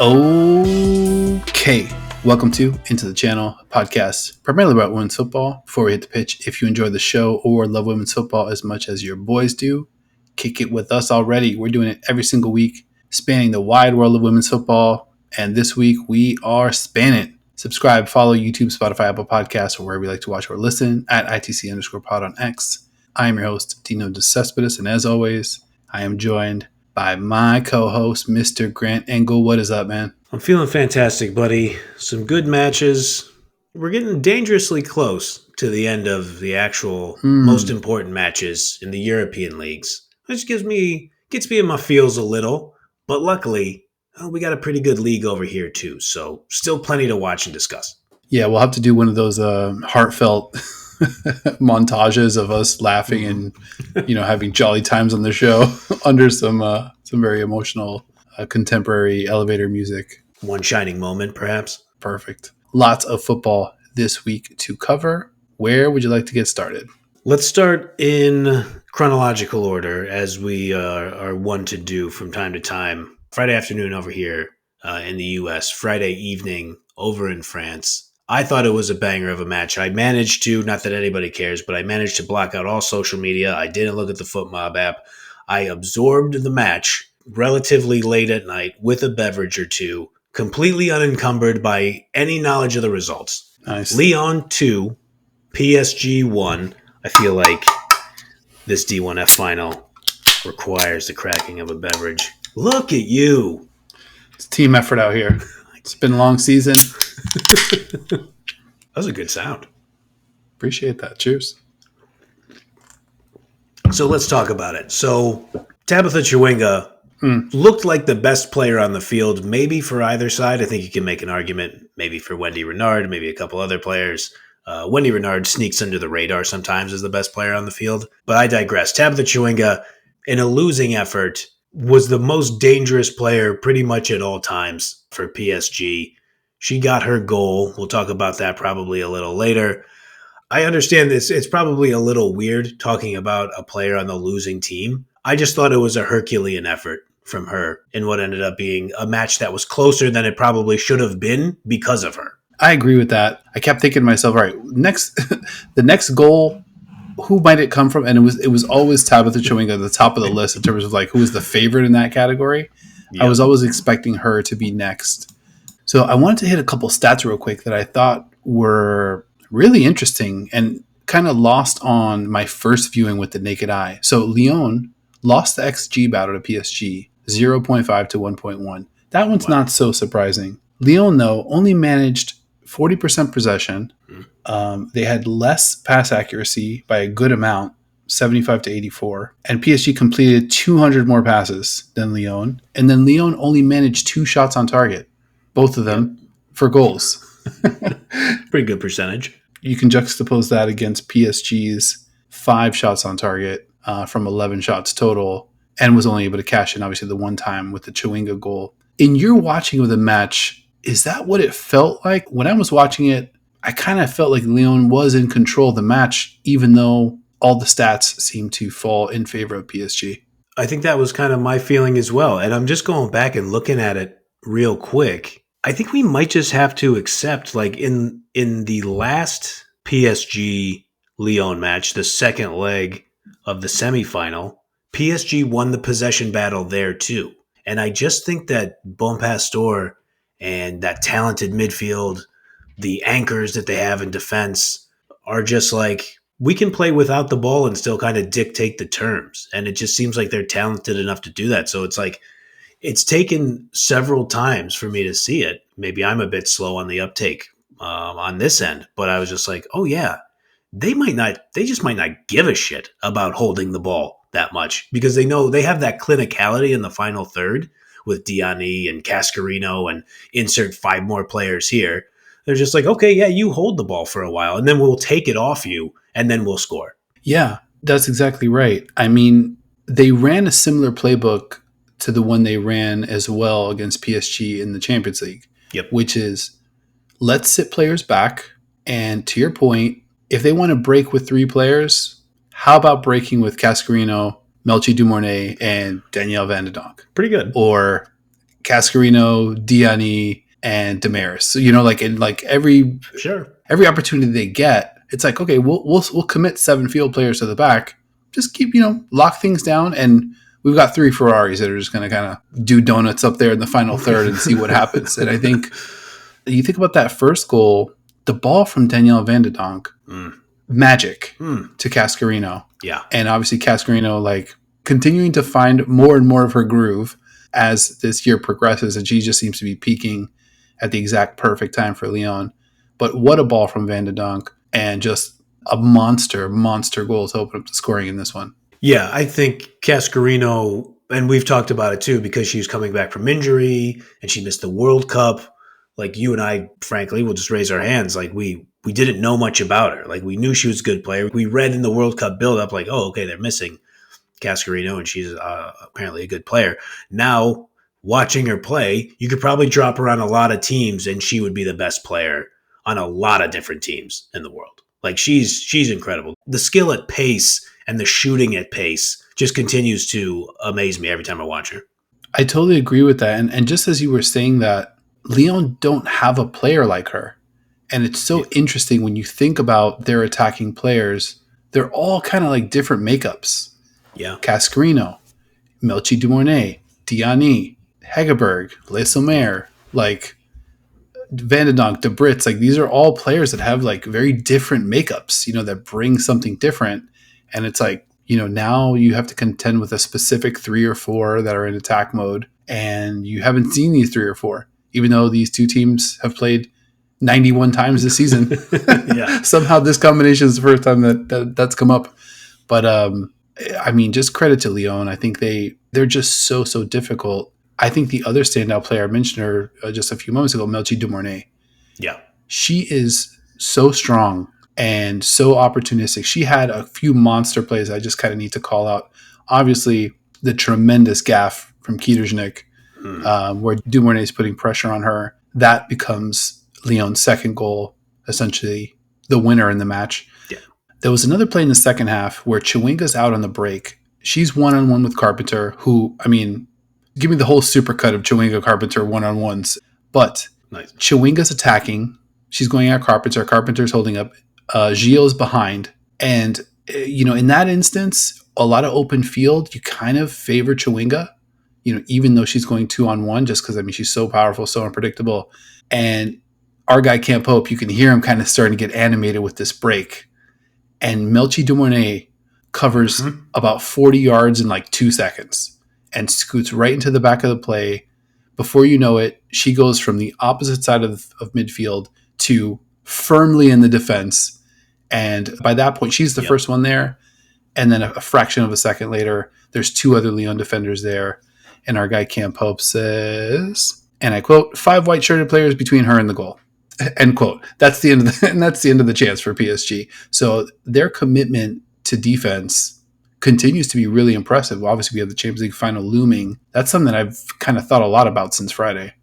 Okay, welcome to Into the Channel, a podcast primarily about women's football. Before we hit the pitch, if you enjoy the show or love women's football as much as your boys do, kick it with us already. We're doing it every single week, spanning the wide world of women's football. And this week, we are spanning. Subscribe, follow YouTube, Spotify, Apple Podcasts, or wherever you like to watch or listen at ITC_pod on X. I am your host, Dino DeCespedes, and as always, I am joined by my co-host, Mr. Grant Engel. What is up, man? I'm feeling fantastic, buddy. Some good matches. We're getting dangerously close to the end of the actual most important matches in the European leagues, which gets me in my feels a little. But luckily, we got a pretty good league over here too, so still plenty to watch and discuss. Yeah, we'll have to do one of those heartfelt montages of us laughing and having jolly times on the show under some very emotional contemporary elevator music. One shining moment, perhaps. Perfect. Lots of football this week to cover. Where would you like to get started? Let's start in chronological order, as we are one to do from time to time. Friday afternoon over here in the U.S., Friday evening over in France. I thought it was a banger of a match. I managed to, not that anybody cares, but I managed to block out all social media. I didn't look at the FootMob app. I absorbed the match relatively late at night with a beverage or two, completely unencumbered by any knowledge of the results. Nice. Lyon 2, PSG 1. I feel like this D1F final requires the cracking of a beverage. Look at you. It's a team effort out here. It's been a long season. That was a good sound. Appreciate that. Cheers. So let's talk about it. So Tabitha Chawinga looked like the best player on the field, maybe for either side. I think you can make an argument maybe for Wendy Renard, maybe a couple other players. Wendy Renard sneaks under the radar sometimes as the best player on the field. But I digress. Tabitha Chawinga, in a losing effort, was the most dangerous player pretty much at all times for PSG. She got her goal. We'll talk about that probably a little later. I understand this. It's probably a little weird talking about a player on the losing team. I just thought it was a Herculean effort from her in what ended up being a match that was closer than it probably should have been because of her. I agree with that. I kept thinking to myself, all right, the next goal, who might it come from? And it was always Tabitha Chawinga at the top of the list in terms of like who was the favorite in that category. Yep. I was always expecting her to be next. So I wanted to hit a couple stats real quick that I thought were really interesting and kind of lost on my first viewing with the naked eye. So Lyon lost the XG battle to PSG, 0.5 to 1.1. That one's not so surprising. Lyon, though, only managed 40% possession. They had less pass accuracy by a good amount, 75 to 84. And PSG completed 200 more passes than Lyon. And then Lyon only managed 2 shots on target, both of them for goals. Pretty good percentage. You can juxtapose that against PSG's 5 shots on target from 11 shots total, and was only able to cash in, obviously, the one time with the Chawinga goal. In your watching of the match, is that what it felt like? When I was watching it, I kind of felt like Lyon was in control of the match, even though all the stats seemed to fall in favor of PSG. I think that was kind of my feeling as well. And I'm just going back and looking at it real quick. I think we might just have to accept, like in the last PSG Lyon match, the second leg of the semifinal, PSG won the possession battle there too. And I just think that Bon Pastor and that talented midfield, the anchors that they have in defense, are just like, we can play without the ball and still kind of dictate the terms. And it just seems like they're talented enough to do that. So it's like, it's taken several times for me to see it. Maybe I'm a bit slow on the uptake on this end, but I was just like, oh yeah, they just might not give a shit about holding the ball that much because they know they have that clinicality in the final third with Diani and Cascarino and insert 5 more players here. They're just like, okay, yeah, you hold the ball for a while and then we'll take it off you and then we'll score. Yeah, that's exactly right. I mean, they ran a similar playbook to the one they ran as well against PSG in the Champions League, which is let's sit players back. And to your point, if they want to break with 3 players, how about breaking with Cascarino, Melchi Dumornay, and Danielle Van de Donk? Pretty good. Or Cascarino, Diani, and Damaris. So, in like every opportunity they get, it's like, okay, we'll commit 7 field players to the back. Just keep, lock things down, and we've got 3 Ferraris that are just going to kind of do donuts up there in the final third and see what happens. And I think you think about that first goal, the ball from Danielle Van de Donk, magic to Cascarino. Yeah. And obviously Cascarino, like, continuing to find more and more of her groove as this year progresses, and she just seems to be peaking at the exact perfect time for Lyon. But what a ball from Van de Donk, and just a monster goal to open up the scoring in this one. Yeah, I think Cascarino, and we've talked about it too, because she was coming back from injury and she missed the World Cup. Like, you and I, frankly, will just raise our hands. Like, we didn't know much about her. Like, we knew she was a good player. We read in the World Cup build-up, like, oh, okay, they're missing Cascarino, and she's apparently a good player. Now, watching her play, you could probably drop her on a lot of teams, and she would be the best player on a lot of different teams in the world. Like, she's incredible. The skill at pace and the shooting at pace just continues to amaze me every time I watch her. I totally agree with that. And just as you were saying that, Lyon don't have a player like her. And it's so interesting when you think about their attacking players. They're all kind of like different makeups. Yeah. Cascarino, Melchi Dumornay, Diani, Hegerberg, Le Sommer, like Van de Donk, De Brits, like these are all players that have like very different makeups, that bring something different. And it's like, now you have to contend with a specific 3 or 4 that are in attack mode, and you haven't seen these 3 or 4, even though these two teams have played 91 times this season. Somehow this combination is the first time that's come up. But just credit to Lyon. I think they're just so difficult. I think the other standout player, I mentioned her just a few moments ago, Melchi Dumornay. Yeah. She is so strong and so opportunistic. She had a few monster plays I just kind of need to call out. Obviously, the tremendous gaff from Kietersnik, where Dumornay is putting pressure on her. That becomes Lyon's second goal, essentially the winner in the match. Yeah. There was another play in the second half where Chewinga's out on the break. She's one-on-one with Carpenter, who, give me the whole supercut of Chewinga Carpenter one-on-ones. But nice. Chewinga's attacking. She's going at Carpenter. Carpenter's holding up. Gio's behind. And, in that instance, a lot of open field, you kind of favor Chewinga, even though she's going 2-on-1, just because, she's so powerful, so unpredictable. And our guy Camp Hope, you can hear him kind of starting to get animated with this break. And Melchi Dumornay covers about 40 yards in like 2 seconds and scoots right into the back of the play. Before you know it, she goes from the opposite side of midfield to firmly in the defense. And by that point, she's the first one there. And then a fraction of a second later, there's 2 other Lyon defenders there. And our guy Camp Hope says, and I quote, 5 white-shirted players between her and the goal. End quote. That's the end of the chance for PSG. So their commitment to defense continues to be really impressive. Obviously, we have the Champions League final looming. That's something that I've kind of thought a lot about since Friday.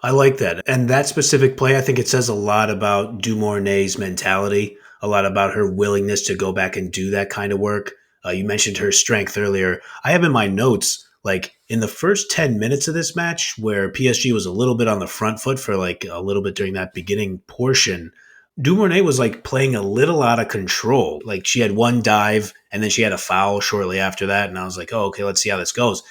I like that. And that specific play, I think it says a lot about Dumornay's mentality, a lot about her willingness to go back and do that kind of work. You mentioned her strength earlier. I have in my notes, like in the first 10 minutes of this match where PSG was a little bit on the front foot for like a little bit during that beginning portion, Dumornay was like playing a little out of control. Like she had one dive and then she had a foul shortly after that. And I was like, oh, okay, let's see how this goes.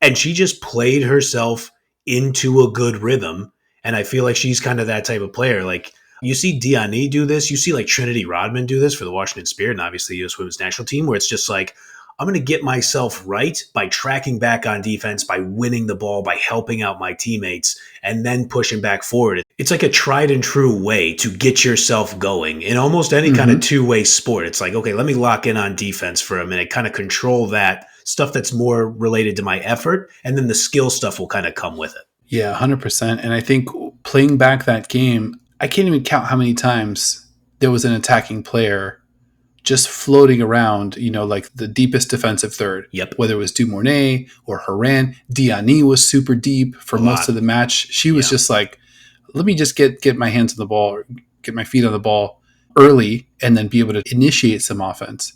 And she just played herself into a good rhythm. And I feel like she's kind of that type of player. Like you see Diani do this. You see like Trinity Rodman do this for the Washington Spirit and obviously the U.S. Women's National Team, where it's just like, I'm going to get myself right by tracking back on defense, by winning the ball, by helping out my teammates, and then pushing back forward. It's like a tried and true way to get yourself going in almost any kind of two-way sport. It's like, okay, let me lock in on defense for a minute, kind of control that stuff that's more related to my effort, and then the skill stuff will kind of come with it. Yeah, 100%. And I think playing back that game, I can't even count how many times there was an attacking player just floating around, like the deepest defensive third. Yep. Whether it was Dumornay or Haran. Diani was super deep for most of the match. She was just like, let me just get my hands on the ball, or get my feet on the ball early, and then be able to initiate some offense.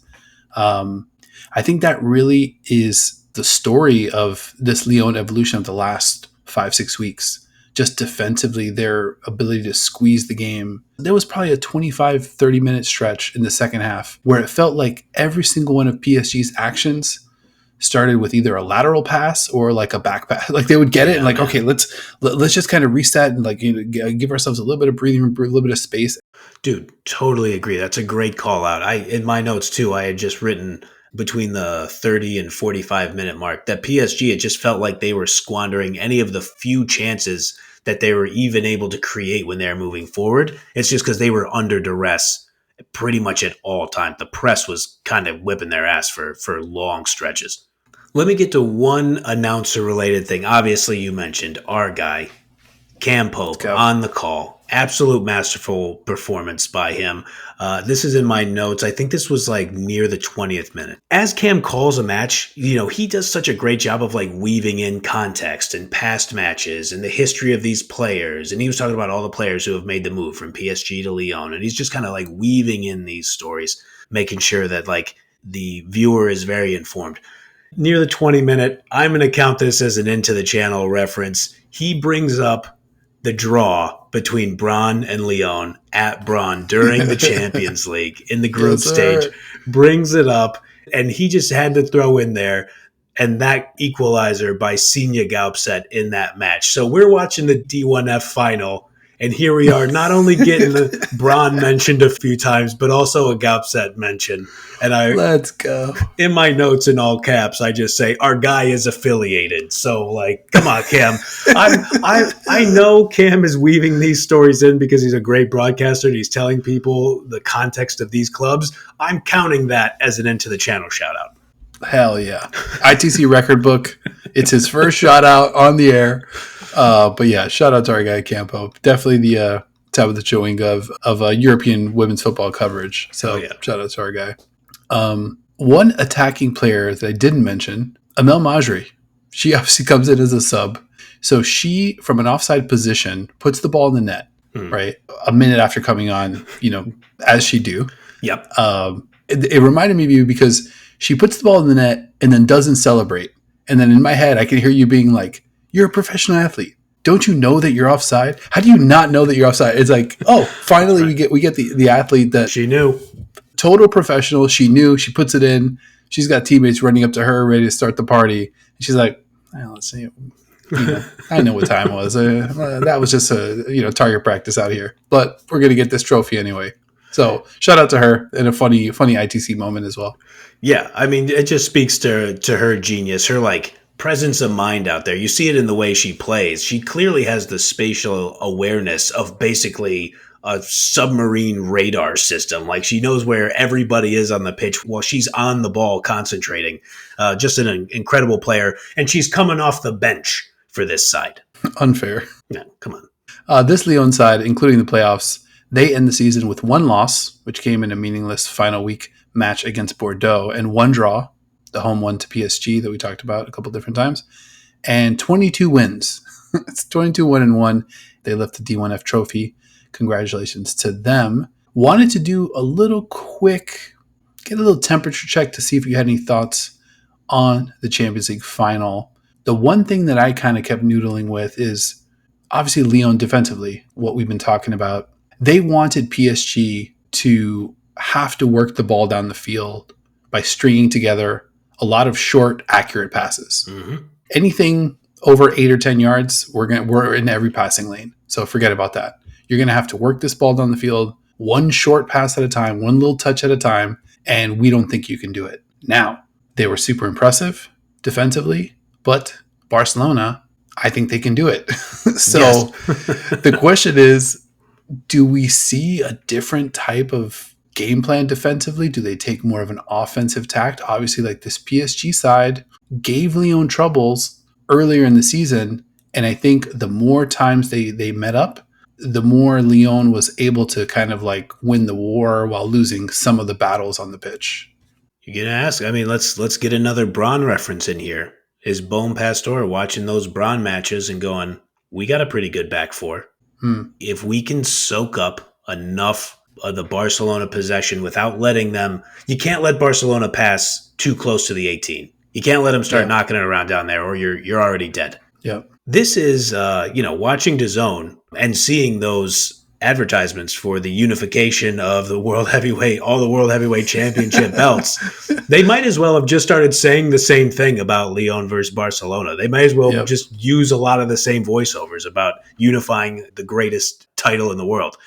I think that really is the story of this Lyon evolution of the last 5-6 weeks. Just defensively, their ability to squeeze the game. There was probably a 25-30 minute stretch in the second half where it felt like every single one of PSG's actions started with either a lateral pass or like a back pass. Like they would get it and like, okay, let's just kind of reset and like, give ourselves a little bit of breathing room, a little bit of space. Dude, totally agree. That's a great call out. In my notes too, I had just written between the 30 and 45 minute mark that PSG, it just felt like they were squandering any of the few chances that they were even able to create when they're moving forward. It's just because they were under duress pretty much at all times. The press was kind of whipping their ass for long stretches. Let me get to one announcer related thing. Obviously, you mentioned our guy, Cam Pope, on the call. Absolute masterful performance by him. This is in my notes. I think this was like near the 20th minute. As Cam calls a match, he does such a great job of like weaving in context and past matches and the history of these players. And he was talking about all the players who have made the move from PSG to Lyon. And he's just kind of like weaving in these stories, making sure that like the viewer is very informed. Near the 20-minute, I'm going to count this as an into the channel reference. He brings up the draw between Brann and Lyon at Brann during the Champions League in the group stage, brings it up, and he just had to throw in there, and that equalizer by Senia Gaupset in that match. So we're watching the D1F final, and here we are not only getting the Brann mentioned a few times, but also a Gaupset mention. And let's go. In my notes in all caps, I just say our guy is affiliated. So like, come on, Cam. I know Cam is weaving these stories in because he's a great broadcaster and he's telling people the context of these clubs. I'm counting that as an into the channel shout out. Hell yeah. ITC record book. It's his first shout out on the air. But yeah, shout out to our guy Cam Pope. Definitely the top of the Chewinga of European women's football coverage. So shout out to our guy. One attacking player that I didn't mention, Amel Majri. She obviously comes in as a sub. So she, from an offside position, puts the ball in the net, right? A minute after coming on, as she do. Yep. It reminded me of you because she puts the ball in the net and then doesn't celebrate. And then in my head, I can hear you being like, you're a professional athlete. Don't you know that you're offside? How do you not know that you're offside? It's like, oh, finally we get the athlete that she knew. Total professional. She knew. She puts it in. She's got teammates running up to her, ready to start the party. And she's like, let's see. I know what time it was. That was just a target practice out here. But we're going to get this trophy anyway. So shout out to her and a funny ITC moment as well. Yeah, I mean, it just speaks to her genius, her like presence of mind out there. You see it in the way she plays. She clearly has the spatial awareness of basically a submarine radar system. Like she knows where everybody is on the pitch while she's on the ball concentrating. Just an incredible player. And she's coming off the bench for this side. Unfair. Yeah, come on. This Lyon side, including the playoffs, they end the season with one loss, which came in a meaningless final week match against Bordeaux, and one draw, the home one to PSG that we talked about a couple different times, and 22 wins. It's 22-1-1. They lift the D1F trophy. Congratulations to them. Wanted to do a little quick, get a little temperature check to see if you had any thoughts on the Champions League final. The one thing that I kind of kept noodling with is obviously Lyon defensively, what we've been talking about. They wanted PSG to have to work the ball down the field by stringing together a lot of short, accurate passes. Mm-hmm. Anything over 8 or 10 yards, we're in every passing lane. So forget about that. You're going to have to work this ball down the field, one short pass at a time, one little touch at a time, and we don't think you can do it. Now, they were super impressive defensively, but Barcelona, I think they can do it. So the question is, do we see a different type of game plan defensively? Do they take more of an offensive tact? Obviously, like this PSG side gave Lyon troubles earlier in the season, and I think the more times they met up, the more Lyon was able to kind of like win the war while losing some of the battles on the pitch. You're gonna ask? I mean, let's get another Brann reference in here. Is Bone Pastor watching those Brann matches and going, we got a pretty good back four. If we can soak up enough of the Barcelona possession without letting them, you can't let Barcelona pass too close to the 18. You can't let them start knocking it around down there, or you're already dead. Yep. This is, watching DAZN and seeing those advertisements for the unification of the world heavyweight, all the world heavyweight championship belts. They might as well have just started saying the same thing about Lyon versus Barcelona. They might as well just use a lot of the same voiceovers about unifying the greatest title in the world.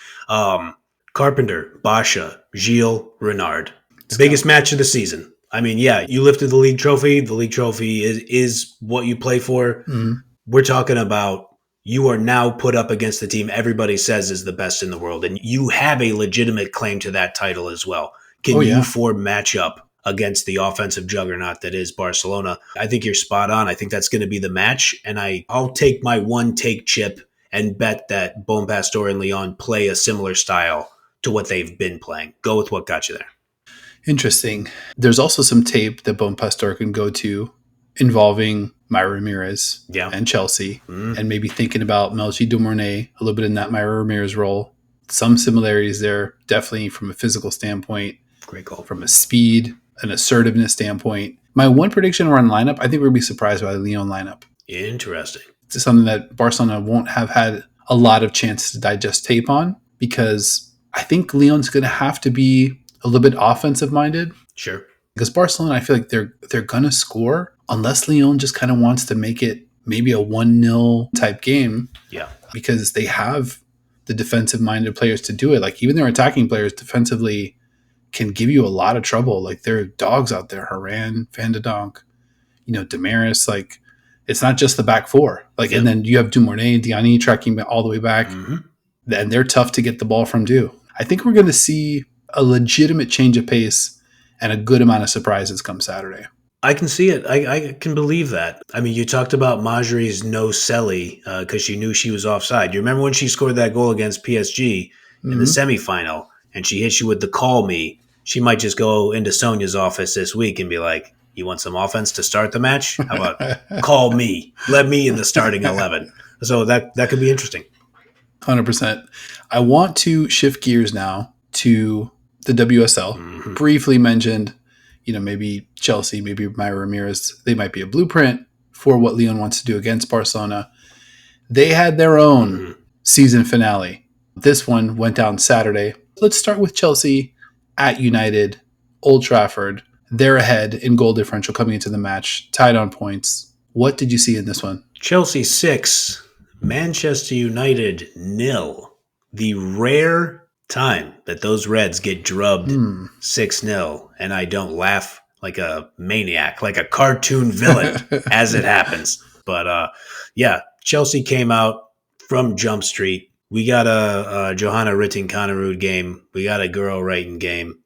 Carpenter, Basha, Gilles, Renard. Biggest match of the season. I mean, yeah, you lifted the league trophy. The league trophy is what you play for. Mm-hmm. We're talking about you are now put up against the team everybody says is the best in the world, and you have a legitimate claim to that title as well. Can you four match up against the offensive juggernaut that is Barcelona? I think you're spot on. I think that's going to be the match, and I'll take my one take chip and bet that Bon Pastor and Lyon play a similar style to what they've been playing. Go with what got you there. Interesting. There's also some tape that Bon Pastor can go to involving Myra Ramirez and Chelsea, and maybe thinking about Melchi Dumornay a little bit in that Myra Ramirez role. Some similarities there, definitely from a physical standpoint. Great goal. From a speed and assertiveness standpoint. My one prediction around lineup, I think we'll be surprised by the Lyon lineup. Interesting. It's something that Barcelona won't have had a lot of chances to digest tape on, because I think Lyon's going to have to be a little bit offensive minded. Sure. Because Barcelona, I feel like they're going to score unless Lyon just kind of wants to make it maybe a 1-0 type game. Yeah. Because they have the defensive-minded players to do it. Like, even their attacking players defensively can give you a lot of trouble. Like, there are dogs out there. Haran, Van de Donk, Damaris. Like, it's not just the back four. Like, and then you have Dumornay and Diani tracking all the way back. Mm-hmm. And they're tough to get the ball from too. I think we're going to see a legitimate change of pace and a good amount of surprises come Saturday. I can see it. I can believe that. I mean, you talked about Marjorie's no celly because she knew she was offside. You remember when she scored that goal against PSG in the semifinal, and she hit you with the call me? She might just go into Sonia's office this week and be like, you want some offense to start the match? How about call me? Let me in the starting 11. So that could be interesting. 100%. I want to shift gears now to the WSL. Mm-hmm. Briefly mentioned, maybe Chelsea, maybe Myra Ramirez, they might be a blueprint for what Lyon wants to do against Barcelona. They had their own season finale. This one went down Saturday. Let's start with Chelsea at United, Old Trafford. They're ahead in goal differential coming into the match, tied on points. What did you see in this one? Chelsea 6, Manchester United 0. The rare time that those Reds get drubbed 6-0, and I don't laugh like a maniac, like a cartoon villain as it happens. But Chelsea came out from Jump Street. We got a Johanna Ritting-Kanerud game. We got a Girl Wrighton game.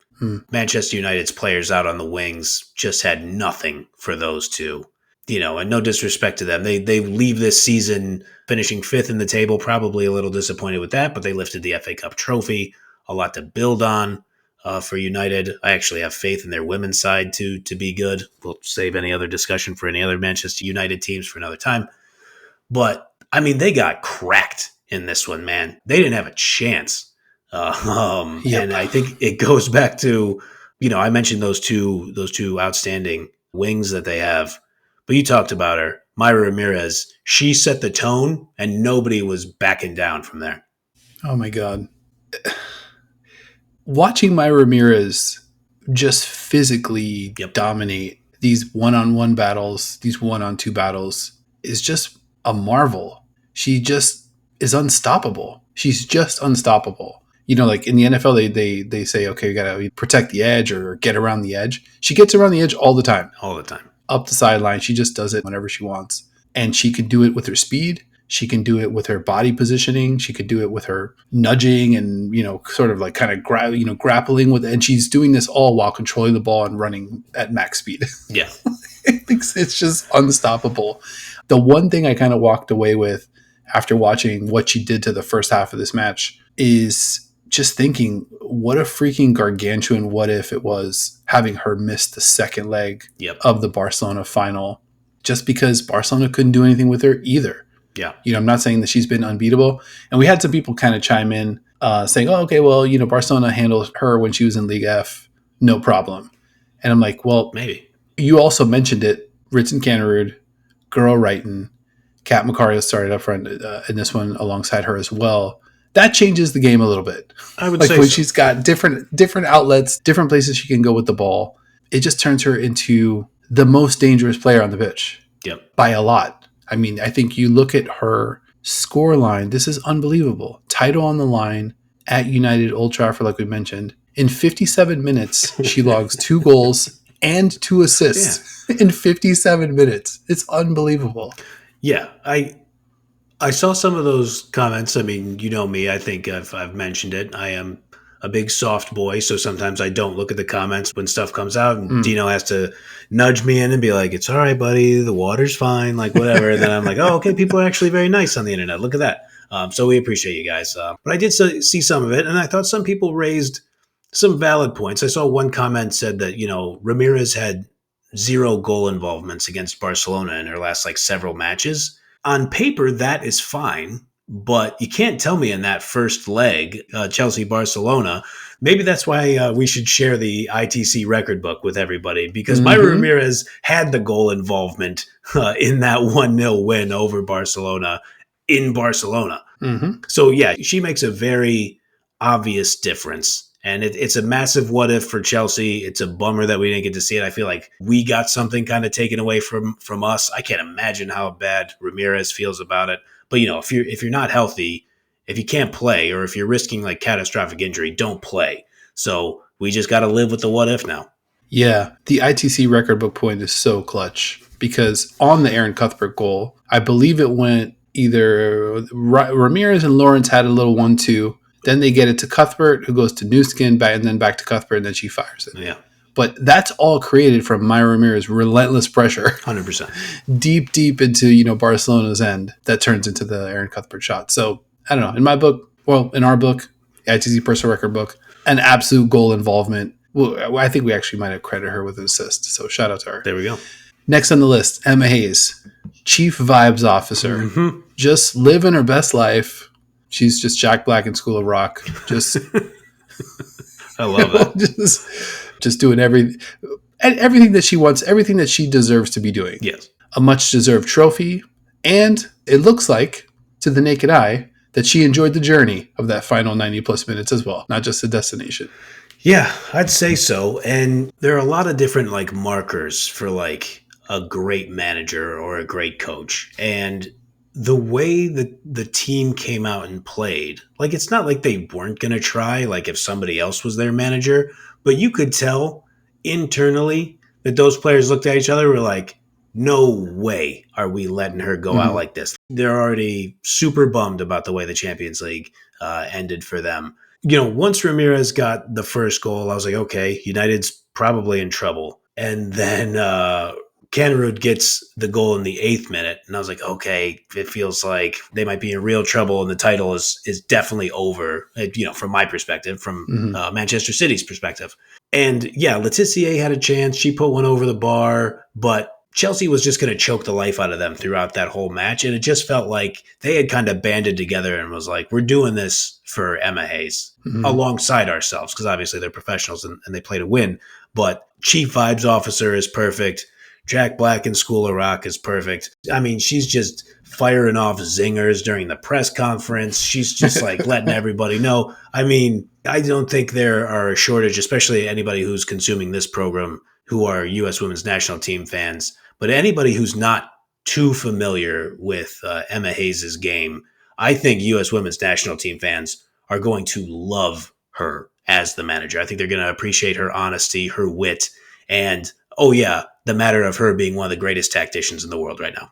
Manchester United's players out on the wings just had nothing for those two. And no disrespect to them. They leave this season finishing 5th in the table, probably a little disappointed with that, but they lifted the FA Cup trophy. A lot to build on for United. I actually have faith in their women's side to be good. We'll save any other discussion for any other Manchester United teams for another time. But, I mean, they got cracked in this one, man. They didn't have a chance. And I think it goes back to, I mentioned those two outstanding wings that they have. But you talked about her, Myra Ramirez. She set the tone, and nobody was backing down from there. Oh, my God. Watching Myra Ramirez just physically dominate these one-on-one battles, these one-on-two battles, is just a marvel. She just is unstoppable. She's just unstoppable. Like in the NFL, they say, okay, you got to protect the edge or get around the edge. She gets around the edge all the time. All the time. Up the sideline. She just does it whenever she wants. And she can do it with her speed. She can do it with her body positioning. She could do it with her nudging and, sort of like kind of grappling with it. And she's doing this all while controlling the ball and running at max speed. Yeah. It's just unstoppable. The one thing I kind of walked away with after watching what she did to the first half of this match is just thinking, what a freaking gargantuan what if it was having her miss the second leg of the Barcelona final, just because Barcelona couldn't do anything with her either. Yeah. I'm not saying that she's been unbeatable. And we had some people kind of chime in saying, oh, okay, well, Barcelona handled her when she was in League F. No problem. And I'm like, well, maybe. You also mentioned it Ritson Cannerud, Girl Wrighton, Kat Macario started up front in this one alongside her as well. That changes the game a little bit. I would like say when so. she's got different outlets, different places she can go with the ball. It just turns her into the most dangerous player on the pitch. Yep. By a lot. I mean, I think you look at her score line. This is unbelievable. Title on the line at United Old Trafford, like we mentioned. In 57 minutes, she logs 2 goals and 2 assists in 57 minutes. It's unbelievable. Yeah, I saw some of those comments. I mean, you know me. I think I've mentioned it. I am a big soft boy, so sometimes I don't look at the comments when stuff comes out, and Dino has to nudge me in and be like, "It's all right, buddy. The water's fine." Like whatever. And then I'm like, "Oh, okay. People are actually very nice on the internet. Look at that." So we appreciate you guys. But I did see some of it, and I thought some people raised some valid points. I saw one comment said that Ramirez had 0 goal involvements against Barcelona in her last several matches. On paper, that is fine, but you can't tell me in that first leg, Chelsea-Barcelona, maybe that's why we should share the ITC record book with everybody, because Mayra Ramirez had the goal involvement in that 1-0 win over Barcelona in Barcelona. So, yeah, she makes a very obvious difference. And it's a massive what if for Chelsea. It's a bummer that we didn't get to see it. I feel like we got something kind of taken away from us. I can't imagine how bad Ramirez feels about it. But if you're not healthy, if you can't play, or if you're risking catastrophic injury, don't play. So we just got to live with the what if now. Yeah, the ITC record book point is so clutch because on the Aaron Cuthbert goal, I believe it went either Ramirez and Lawrence had a little 1-2. Then they get it to Cuthbert, who goes to Newskin, and then back to Cuthbert, and then she fires it. Yeah. But that's all created from Mayra Ramirez's relentless pressure. 100%. Deep into, Barcelona's end that turns into the Aaron Cuthbert shot. So, I don't know. In my book, in our book, ITC personal record book, an absolute goal involvement. Well, I think we actually might have credited her with an assist. So, shout out to her. There we go. Next on the list, Emma Hayes, Chief Vibes Officer. Just living her best life. She's just Jack Black in School of Rock. Just, I love it. Just doing everything that she wants, everything that she deserves to be doing. Yes. A much deserved trophy. And it looks like, to the naked eye, that she enjoyed the journey of that final 90 plus minutes as well, not just the destination. Yeah, I'd say so. And there are a lot of different markers for a great manager or a great coach. And the way that the team came out and played, it's not like they weren't going to try, if somebody else was their manager, but you could tell internally that those players looked at each other and were like, no way are we letting her go out like this. They're already super bummed about the way the Champions League ended for them. Once Ramirez got the first goal, I was like, okay, United's probably in trouble. And then Cannerud gets the goal in the 8th minute, and I was like, okay, it feels like they might be in real trouble, and the title is definitely over, from my perspective, from Manchester City's perspective. And yeah, Laetitia had a chance. She put one over the bar, but Chelsea was just going to choke the life out of them throughout that whole match, and it just felt like they had kind of banded together and was like, we're doing this for Emma Hayes alongside ourselves, because obviously they're professionals and they play to win, but Chief Vibes Officer is perfect. Jack Black in School of Rock is perfect. I mean, she's just firing off zingers during the press conference. She's just letting everybody know. I mean, I don't think there are a shortage, especially anybody who's consuming this program who are U.S. Women's National Team fans, but anybody who's not too familiar with Emma Hayes' game, I think U.S. Women's National Team fans are going to love her as the manager. I think they're going to appreciate her honesty, her wit, and the matter of her being one of the greatest tacticians in the world right now.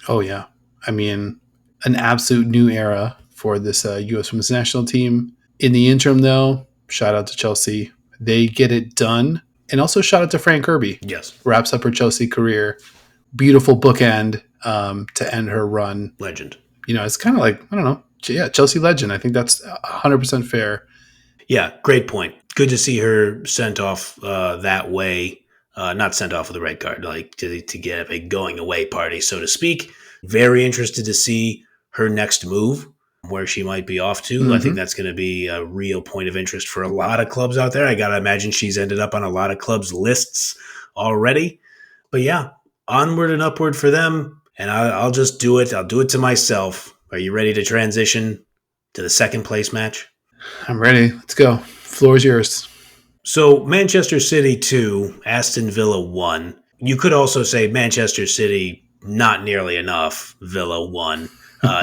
Oh, yeah. I mean, an absolute new era for this U.S. Women's National Team. In the interim, though, shout out to Chelsea. They get it done. And also shout out to Fran Kirby. Yes. Wraps up her Chelsea career. Beautiful bookend to end her run. Legend. It's kind of like, I don't know. Yeah, Chelsea legend. I think that's 100% fair. Yeah, great point. Good to see her sent off that way. Not sent off with a red card, to get a going away party, so to speak. Very interested to see her next move, where she might be off to. I think that's going to be a real point of interest for a lot of clubs out there. I got to imagine she's ended up on a lot of clubs' lists already. But yeah, onward and upward for them, and I'll just do it. I'll do it to myself. Are you ready to transition to the second place match? I'm ready. Let's go. Floor is yours. So Manchester City 2, Aston Villa 1. You could also say Manchester City, not nearly enough, Villa 1,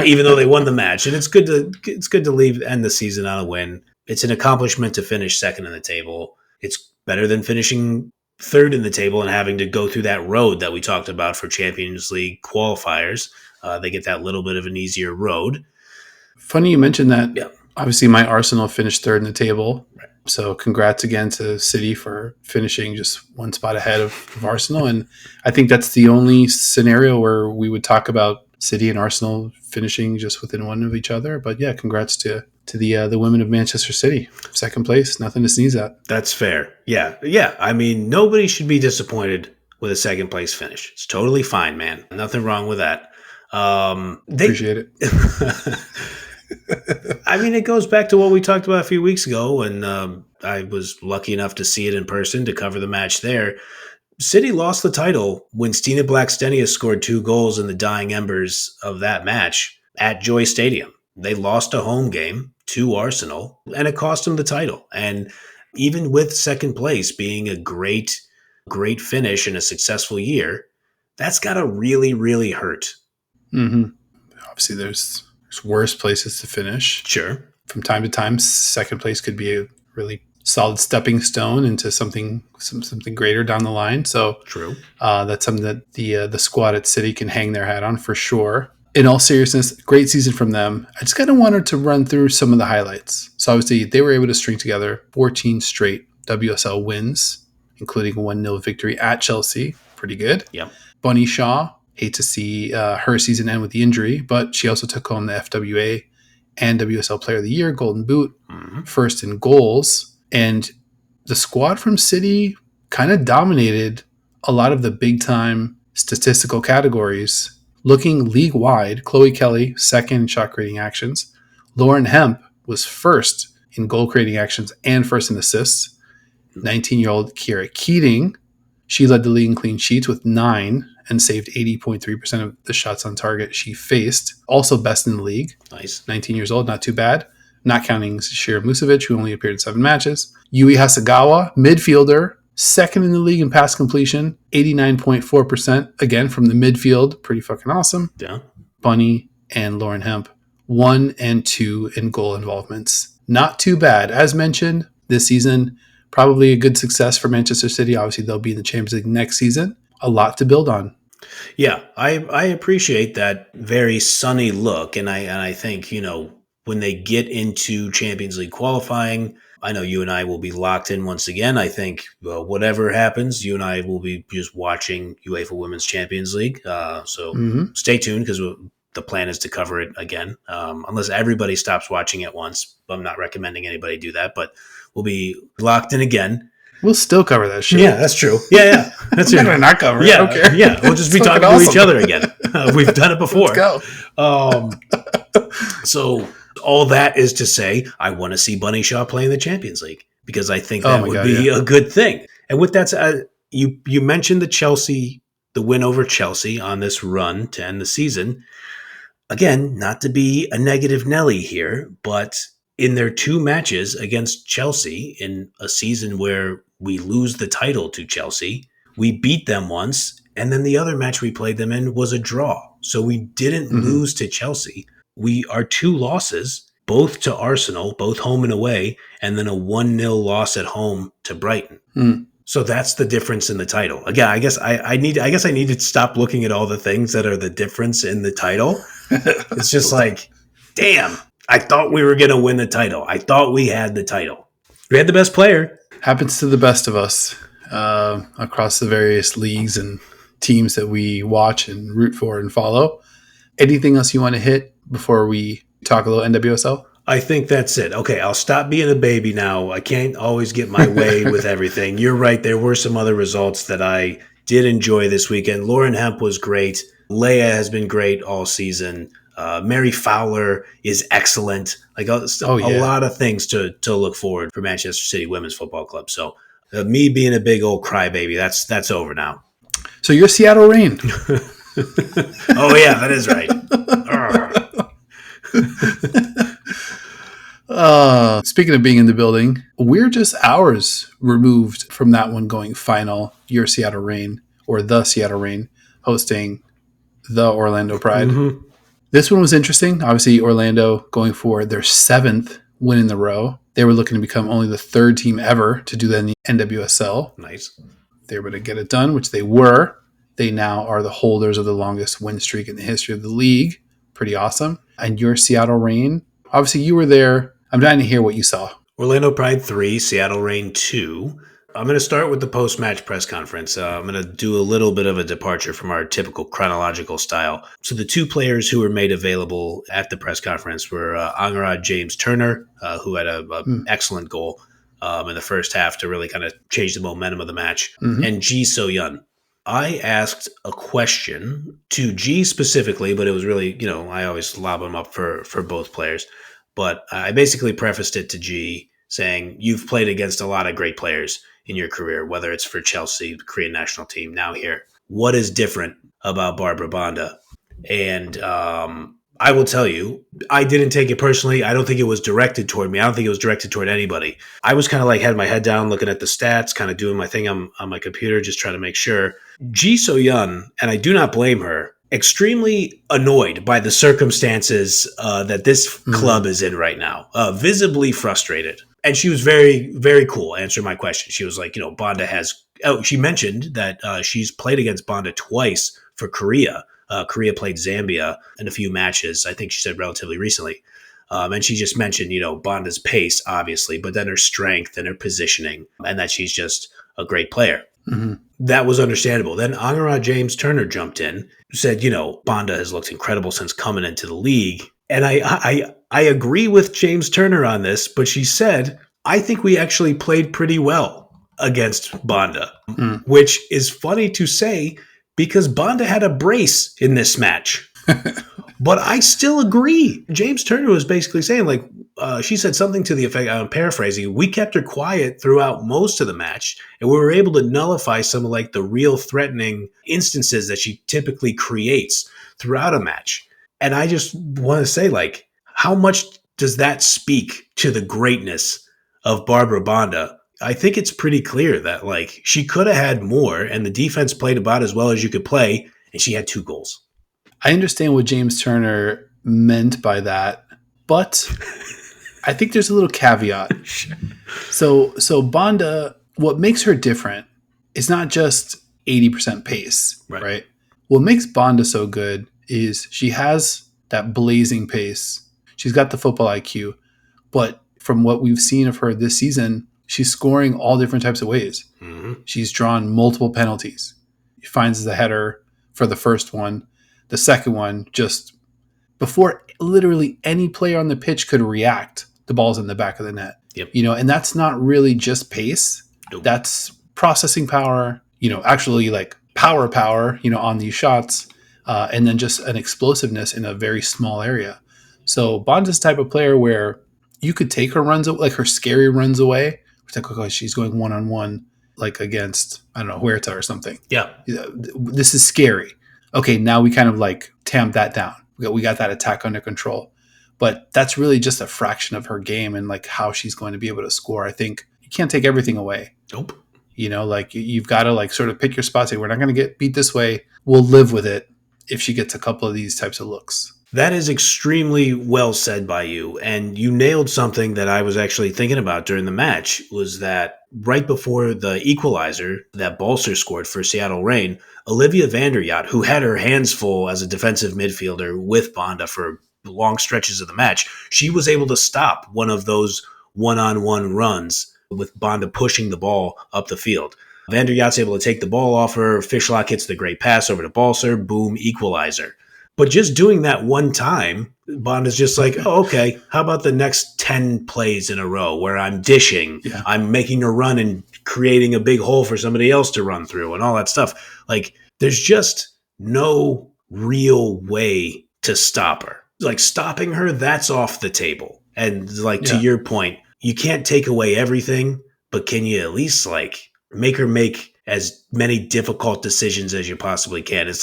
even though they won the match. And it's good to end the season on a win. It's an accomplishment to finish second in the table. It's better than finishing third in the table and having to go through that road that we talked about for Champions League qualifiers. They get that little bit of an easier road. Funny you mentioned that. Yeah. Obviously, my Arsenal finished third in the table. Right. So congrats again to City for finishing just one spot ahead of Arsenal. And I think that's the only scenario where we would talk about City and Arsenal finishing just within one of each other. But yeah, congrats to the women of Manchester City. Second place, nothing to sneeze at. That's fair. Yeah. I mean, nobody should be disappointed with a second place finish. It's totally fine, man. Nothing wrong with that. Appreciate it. I mean, it goes back to what we talked about a few weeks ago, and I was lucky enough to see it in person to cover the match there. City lost the title when Stina Blackstenius scored 2 goals in the dying embers of that match at Joy Stadium. They lost a home game to Arsenal, and it cost them the title. And even with second place being a great finish and a successful year, that's got to really, really hurt. Mm-hmm. Obviously, there's worse places to finish. Sure. From time to time, second place could be a really solid stepping stone into something greater down the line. So true. That's something that the squad at City can hang their hat on for sure. In all seriousness, great season from them. I just kind of wanted to run through some of the highlights. So obviously, they were able to string together 14 straight WSL wins, including a 1-0 victory at Chelsea. Pretty good. Yep. Bunny Shaw. Hate to see her season end with the injury, but she also took home the FWA and WSL Player of the Year, Golden Boot, first in goals. And the squad from City kind of dominated a lot of the big-time statistical categories. Looking league-wide, Chloe Kelly, second in shot-creating actions. Lauren Hemp was first in goal-creating actions and first in assists. 19-year-old Kira Keating, she led the league in clean sheets with 9 and saved 80.3% of the shots on target she faced. Also best in the league. Nice. 19 years old, not too bad. Not counting Shira Musovic, who only appeared in 7 matches. Yui Hasegawa, midfielder, second in the league in pass completion, 89.4%. Again, from the midfield. Pretty fucking awesome. Yeah. Bunny and Lauren Hemp, 1 and 2 in goal involvements. Not too bad. As mentioned, this season, probably a good success for Manchester City. Obviously, they'll be in the Champions League next season. A lot to build on. Yeah, I appreciate that very sunny look. And I think, when they get into Champions League qualifying, I know you and I will be locked in once again. I think whatever happens, you and I will be just watching UEFA Women's Champions League. So Stay tuned, because the plan is to cover it again, unless everybody stops watching at once. I'm not recommending anybody do that, but we'll be locked in again. We'll still cover that shit. Yeah, that's true. Yeah. That's I'm going to not cover it. Yeah, I don't care. Yeah, we'll just be talking to each other again. We've done it before. Let's go. So all that is to say, I want to see Bunny Shaw play in the Champions League, because I think that would be a good thing. And with that, you mentioned the win over Chelsea on this run to end the season. Again, not to be a negative Nelly here, but in their 2 matches against Chelsea in a season where we lose the title to Chelsea, we beat them once, and then the other match we played them in was a draw. So we didn't lose to Chelsea. Our 2 losses, both to Arsenal, both home and away, and then a 1-0 loss at home to Brighton. So that's the difference in the title. Again, I guess I need to stop looking at all the things that are the difference in the title. It's just like, damn, I thought we were going to win the title. I thought we had the title. We had the best player. Happens to the best of us across the various leagues and teams that we watch and root for and follow. Anything else you want to hit before we talk a little NWSL? I think that's it. Okay, I'll stop being a baby now. I can't always get my way with everything. You're right. There were some other results that I did enjoy this weekend. Lauren Hemp was great. Leia has been great all season. Mary Fowler is excellent. Like a lot of things to look forward for Manchester City Women's Football Club. So me being a big old crybaby, that's over now. So you're Seattle Reign. Oh, yeah, that is right. Speaking of being in the building, we're just hours removed from that one going final. Your Seattle Reign, or the Seattle Reign, hosting the Orlando Pride. Mm-hmm. This one was interesting. Obviously, Orlando going for their 7th win in the row. They were looking to become only the 3rd team ever to do that in the NWSL. Nice. They were able to get it done, which they were. They now are the holders of the longest win streak in the history of the league. Pretty awesome. And your Seattle Reign, obviously you were there. I'm dying to hear what you saw. Orlando Pride 3, Seattle Reign 2. I'm going to start with the post-match press conference. I'm going to do a little bit of a departure from our typical chronological style. So the 2 players who were made available at the press conference were Angarad James Turner, who had an excellent goal in the first half to really kind of change the momentum of the match, and Ji So-yun. I asked a question to G specifically, but it was really, I always lob them up for both players. But I basically prefaced it to G saying, you've played against a lot of great players in your career, whether it's for Chelsea, the Korean national team, now here. What is different about Barbra Banda? And I will tell you, I didn't take it personally. I don't think it was directed toward me. I don't think it was directed toward anybody. I was kind of like had my head down looking at the stats, kind of doing my thing on my computer, just trying to make sure. Ji So-yun, and I do not blame her, extremely annoyed by the circumstances that this club is in right now, visibly frustrated. And she was very, very cool answering my question. She was like, Banda has, she mentioned that she's played against Banda twice for Korea. Korea played Zambia in a few matches, I think she said relatively recently. And she just mentioned, Banda's pace, obviously, but then her strength and her positioning, and that she's just a great player. Mm-hmm. That was understandable. Then Angarad James Turner jumped in, said, Banda has looked incredible since coming into the league. And I agree with James Turner on this, but she said, I think we actually played pretty well against Banda, which is funny to say because Banda had a brace in this match. But I still agree. James Turner was basically saying, she said something to the effect, I'm paraphrasing, we kept her quiet throughout most of the match, and we were able to nullify some of the real threatening instances that she typically creates throughout a match. And I just want to say, how much does that speak to the greatness of Barbra Banda? I think it's pretty clear that, she could have had more, and the defense played about as well as you could play, and she had 2 goals. I understand what James Turner meant by that, but I think there's a little caveat. So Banda, what makes her different is not just 80% pace, right? What makes Banda so good is she has that blazing pace. She's got the football IQ, but from what we've seen of her this season, she's scoring all different types of ways. Mm-hmm. She's drawn multiple penalties. She finds the header for the first one. The second one, just before literally any player on the pitch could react, the ball's in the back of the net. Yep. And that's not really just pace. Nope. That's processing power, actually power, on these shots, and then just an explosiveness in a very small area. So Banda's the type of player where you could take her runs, her scary runs away. It's okay, she's going one-on-one, against, I don't know, Huerta or something. Yeah. This is scary. Okay, now we kind of tamp that down. We got that attack under control. But that's really just a fraction of her game and how she's going to be able to score. I think you can't take everything away. Nope. You've got to sort of pick your spots. Say, we're not going to get beat this way. We'll live with it if she gets a couple of these types of looks. That is extremely well said by you. And you nailed something that I was actually thinking about during the match, was that right before the equalizer that Balser scored for Seattle Reign, Olivia van der Yacht, who had her hands full as a defensive midfielder with Banda for long stretches of the match, she was able to stop one of those one-on-one runs with Banda pushing the ball up the field. Van der Yacht's able to take the ball off her. Fishlock hits the great pass over to Balser. Boom, equalizer. But just doing that one time, Banda's just oh, okay, how about the next 10 plays in a row where I'm dishing, I'm making a run and creating a big hole for somebody else to run through and all that stuff. There's just no real way to stop her. Stopping her, that's off the table. And to your point, you can't take away everything, but can you at least make her make as many difficult decisions as you possibly can. It's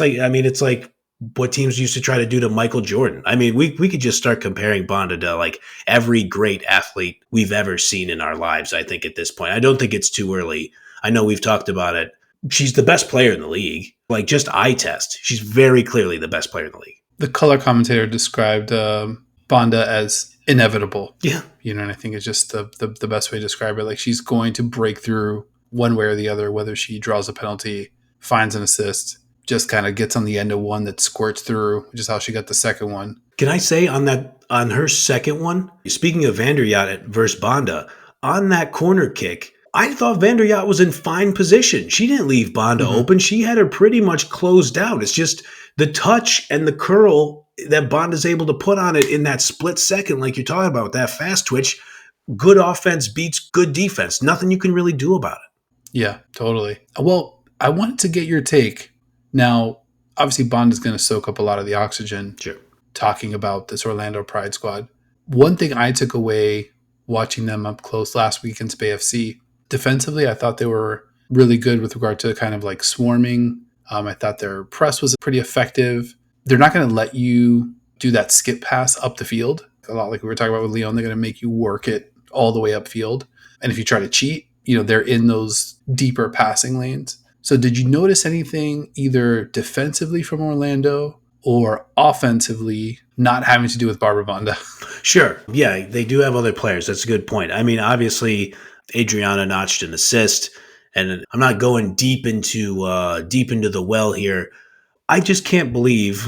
like what teams used to try to do to Michael Jordan. I mean, we could just start comparing Banda to like every great athlete we've ever seen in our lives, I think, at this point. I don't think it's too early. I know we've talked about it. She's the best player in the league. Like, just eye test. She's very clearly the best player in the league. The color commentator described Banda as inevitable. Yeah. You know, and I think it's just the best way to describe it. Like, she's going to break through one way or the other, whether she draws a penalty, finds an assist, just kind of gets on the end of one that squirts through, which is how she got the second one. Can I say on her second one, speaking of Vanderyacht versus Banda, on that corner kick, I thought Vanderyacht was in fine position. She didn't leave Banda open. She had her pretty much closed down. It's just the touch and the curl that Banda's able to put on it in that split second, like you're talking about, that fast twitch. Good offense beats good defense. Nothing you can really do about it. Yeah, totally. Well, I wanted to get your take. Now, obviously, Banda's going to soak up a lot of the oxygen. Sure. Talking about this Orlando Pride squad. One thing I took away watching them up close last week against BFC, defensively, I thought they were really good with regard to kind of like swarming. I thought their press was pretty effective. They're not going to let you do that skip pass up the field. A lot like we were talking about with Lyon, they're going to make you work it all the way upfield. And if you try to cheat, they're in those deeper passing lanes. So did you notice anything either defensively from Orlando or offensively not having to do with Barbra Banda? Sure. Yeah, they do have other players. That's a good point. I mean, obviously, Adriana notched an assist, and I'm not going deep into the well here. I just can't believe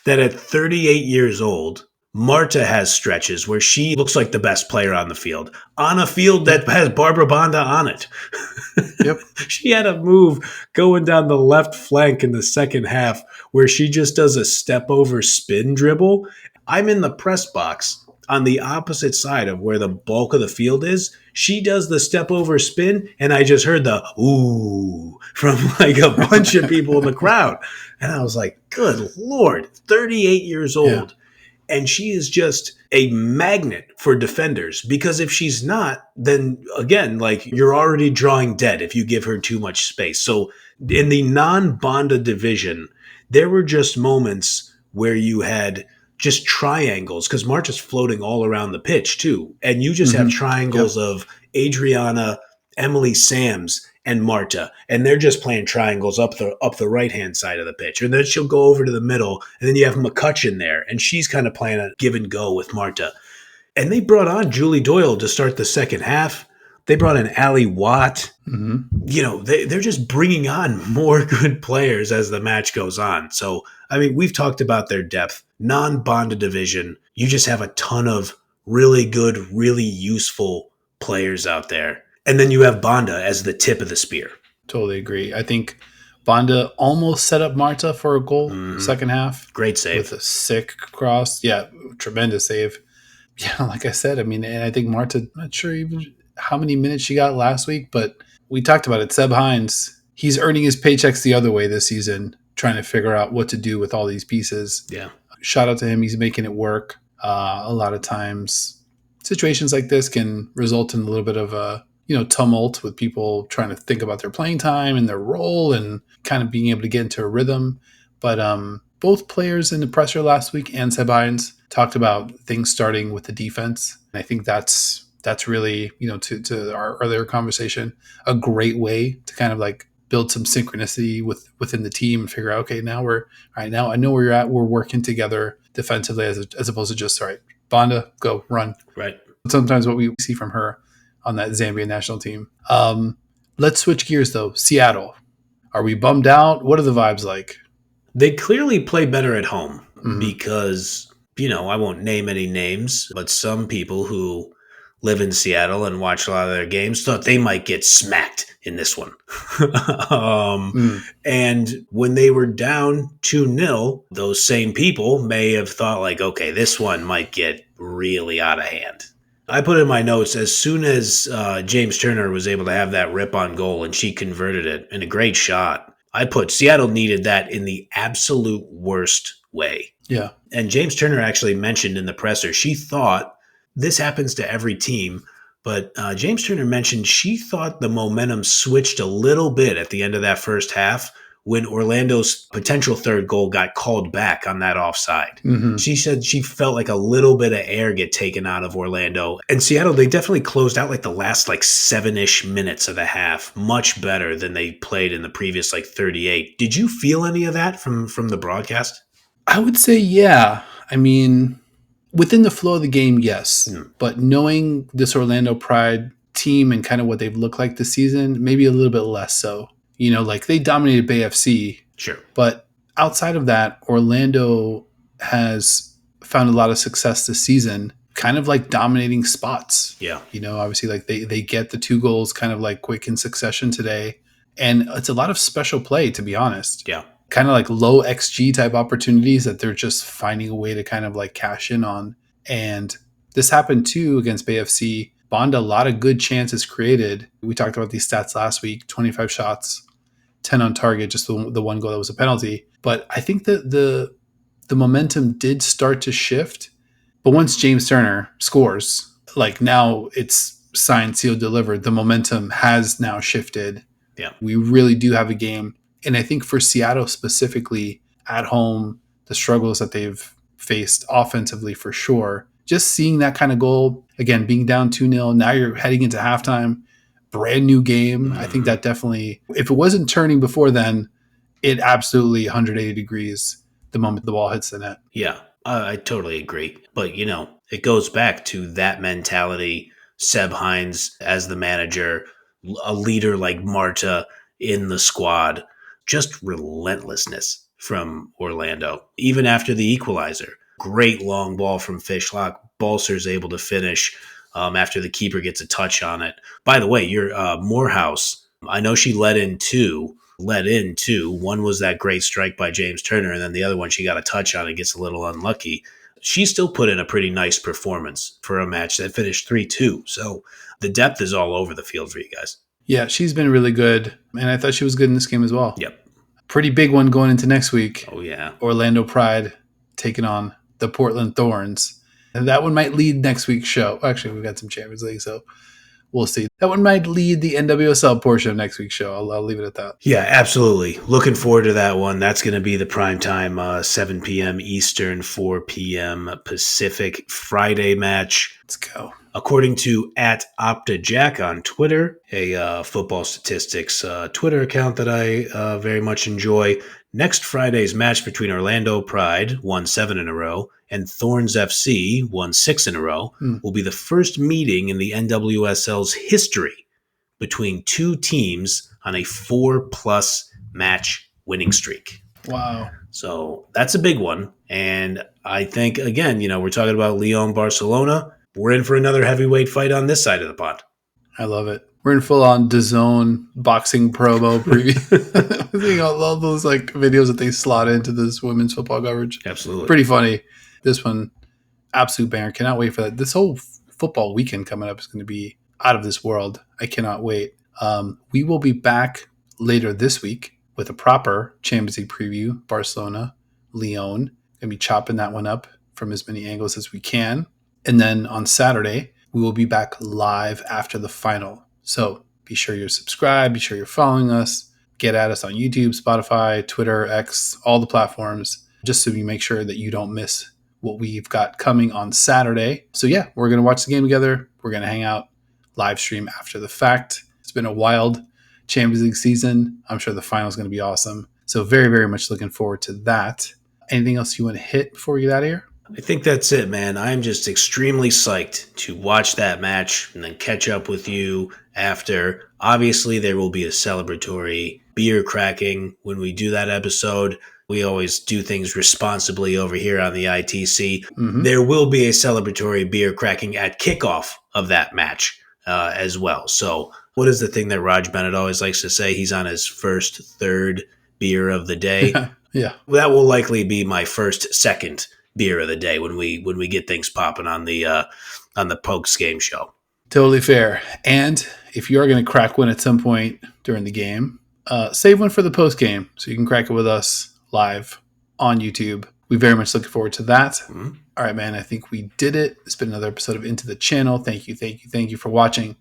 that at 38 years old, Marta has stretches where she looks like the best player on the field, on a field that has Barbra Banda on it. Yep. She had a move going down the left flank in the second half where she just does a step over spin dribble. I'm in the press box on the opposite side of where the bulk of the field is. She does the step over spin, and I just heard the ooh from like a bunch of people in the crowd. And I was like, good Lord, 38 years old. Yeah. And she is just a magnet for defenders, because if she's not, then again, like, you're already drawing dead if you give her too much space. So in the non-Banda division, there were just moments where you had just triangles, because Marta's floating all around the pitch too. And you just have triangles of Adriana, Emily Sams, and Marta, and they're just playing triangles up the right-hand side of the pitch. And then she'll go over to the middle, and then you have McCutcheon there, and she's kind of playing a give and go with Marta. And they brought on Julie Doyle to start the second half. They brought in Allie Watt. They're just bringing on more good players as the match goes on. So, I mean, we've talked about their depth. Non-Banda division, you just have a ton of really good, really useful players out there. And then you have Banda as the tip of the spear. Totally agree. I think Banda almost set up Marta for a goal second half. Great save. With a sick cross. Yeah, tremendous save. Yeah, like I said, I mean, and I think Marta, not sure even how many minutes she got last week, but we talked about it. Seb Hines, he's earning his paychecks the other way this season, trying to figure out what to do with all these pieces. Yeah. Shout out to him. He's making it work. A lot of times situations like this can result in a little bit of a tumult with people trying to think about their playing time and their role and kind of being able to get into a rhythm. But both players in the presser last week and Seb Hines talked about things starting with the defense. And I think that's really, to our earlier conversation, a great way to kind of like build some synchronicity within the team and figure out, okay, now I know where you're at. We're working together defensively as opposed to just, all right, Banda, go, run. Right. Sometimes what we see from her on that Zambian national team. Let's switch gears, though. Seattle. Are we bummed out? What are the vibes like? They clearly play better at home because, I won't name any names, but some people who live in Seattle and watch a lot of their games thought they might get smacked in this one. And when they were down 2-0, those same people may have thought like, okay, this one might get really out of hand. I put in my notes, as soon as James Turner was able to have that rip on goal and she converted it in a great shot, I put Seattle needed that in the absolute worst way. Yeah. And James Turner actually mentioned in the presser, she thought this happens to every team, But James Turner mentioned she thought the momentum switched a little bit at the end of that first half when Orlando's potential third goal got called back on that offside. Mm-hmm. She said she felt like a little bit of air get taken out of Orlando. And Seattle, they definitely closed out like the last like 7-ish minutes of the half much better than they played in the previous like 38. Did you feel any of that from the broadcast? I would say, yeah. I mean, within the flow of the game, yes. But knowing this Orlando Pride team and kind of what they've looked like this season, maybe a little bit less so. You know, like they dominated Bay FC. Sure. But outside of that, Orlando has found a lot of success this season, kind of like dominating spots. Yeah. You know, obviously like they get the 2 goals kind of like quick in succession today. And it's a lot of special play, to be honest. Yeah. Kind of like low XG type opportunities that they're just finding a way to kind of like cash in on. And this happened too against Bay FC. Banda, a lot of good chances created. We talked about these stats last week, 25 shots, 10 on target, just the 1 goal that was a penalty. But I think that the momentum did start to shift. But once James Turner scores, like now it's signed, sealed, delivered. The momentum has now shifted. Yeah. We really do have a game. And I think for Seattle specifically at home, the struggles that they've faced offensively for sure, just seeing that kind of goal, again, being down 2-0, now you're heading into halftime, brand new game. Mm-hmm. I think that definitely, if it wasn't turning before then, it absolutely 180 degrees the moment the ball hits the net. Yeah, I totally agree. But, you know, it goes back to that mentality, Seb Hines as the manager, a leader like Marta in the squad, just relentlessness from Orlando. Even after the equalizer, great long ball from Fishlock. Balser's able to finish after the keeper gets a touch on it. By the way, your Morehouse, I know she let in two. One was that great strike by James Turner, and then the other one she got a touch on and gets a little unlucky. She still put in a pretty nice performance for a match that finished 3-2. So the depth is all over the field for you guys. Yeah, she's been really good, and I thought she was good in this game as well. Yep. Pretty big one going into next week. Oh, yeah. Orlando Pride taking on the Portland Thorns. And that one might lead next week's show. Actually, we've got some Champions League, so we'll see. That one might lead the NWSL portion of next week's show. I'll leave it at that. Yeah, absolutely. Looking forward to that one. That's going to be the primetime 7 p.m. Eastern, 4 p.m. Pacific Friday match. Let's go. According to @OptaJack on Twitter, a football statistics Twitter account that I very much enjoy, next Friday's match between Orlando Pride, won 7 in a row, and Thorns FC, won 6 in a row, will be the first meeting in the NWSL's history between 2 teams on a 4+ match winning streak. Wow. So that's a big one. And I think, again, we're talking about Lyon, Barcelona. We're in for another heavyweight fight on this side of the pond. I love it. We're in full-on DAZN boxing promo preview. Seeing all those like videos that they slot into this women's football coverage. Absolutely. Pretty funny. This one, absolute banger. Cannot wait for that. This whole football weekend coming up is going to be out of this world. I cannot wait. We will be back later this week with a proper Champions League preview. Barcelona, Lyon. Going to be chopping that one up from as many angles as we can. And then on Saturday, we will be back live after the final. So be sure you're subscribed. Be sure you're following us. Get at us on YouTube, Spotify, Twitter, X, all the platforms, just so you make sure that you don't miss what we've got coming on Saturday. So yeah, we're going to watch the game together. We're going to hang out, live stream after the fact. It's been a wild Champions League season. I'm sure the final is going to be awesome. So very, very much looking forward to that. Anything else you want to hit before we get out of here? I think that's it, man. I'm just extremely psyched to watch that match and then catch up with you after. Obviously, there will be a celebratory beer cracking when we do that episode. We always do things responsibly over here on the ITC. Mm-hmm. There will be a celebratory beer cracking at kickoff of that match as well. So what is the thing that Raj Bennett always likes to say? He's on his third beer of the day. Yeah. That will likely be my second beer of the day when we get things popping on the Pokes game show. Totally fair. And if you are going to crack one at some point during the game, save one for the post game so you can crack it with us live on YouTube. We very much look forward to that. Mm-hmm. All right, man. I think we did it. It's been another episode of Into the Channel. Thank you for watching,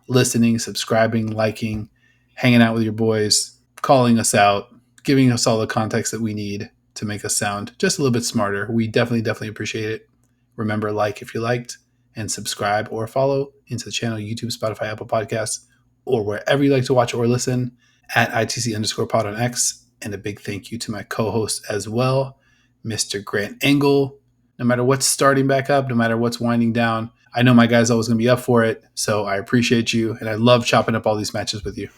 listening, subscribing, liking, hanging out with your boys, calling us out, giving us all the context that we need to make us sound just a little bit smarter. We definitely appreciate it. Remember, like if you liked, and subscribe or follow Into the Channel, YouTube, Spotify, Apple Podcasts, or wherever you like to watch or listen at ITC_pod on X. And a big thank you to my co-host as well, Mr. Grant Engel. No matter what's starting back up, no matter what's winding down, I know my guy's always going to be up for it. So I appreciate you. And I love chopping up all these matches with you.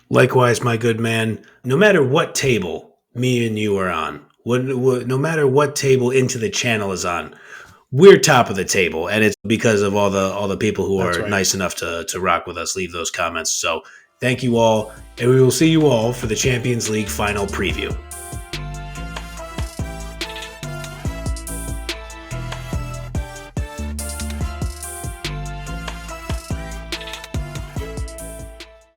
Likewise, my good man. No matter what table me and you are on, no matter what table Into the Channel is on, we're top of the table, and it's because of all the people who are nice enough to rock with us, leave those comments. So thank you all, and we will see you all for the Champions League final preview.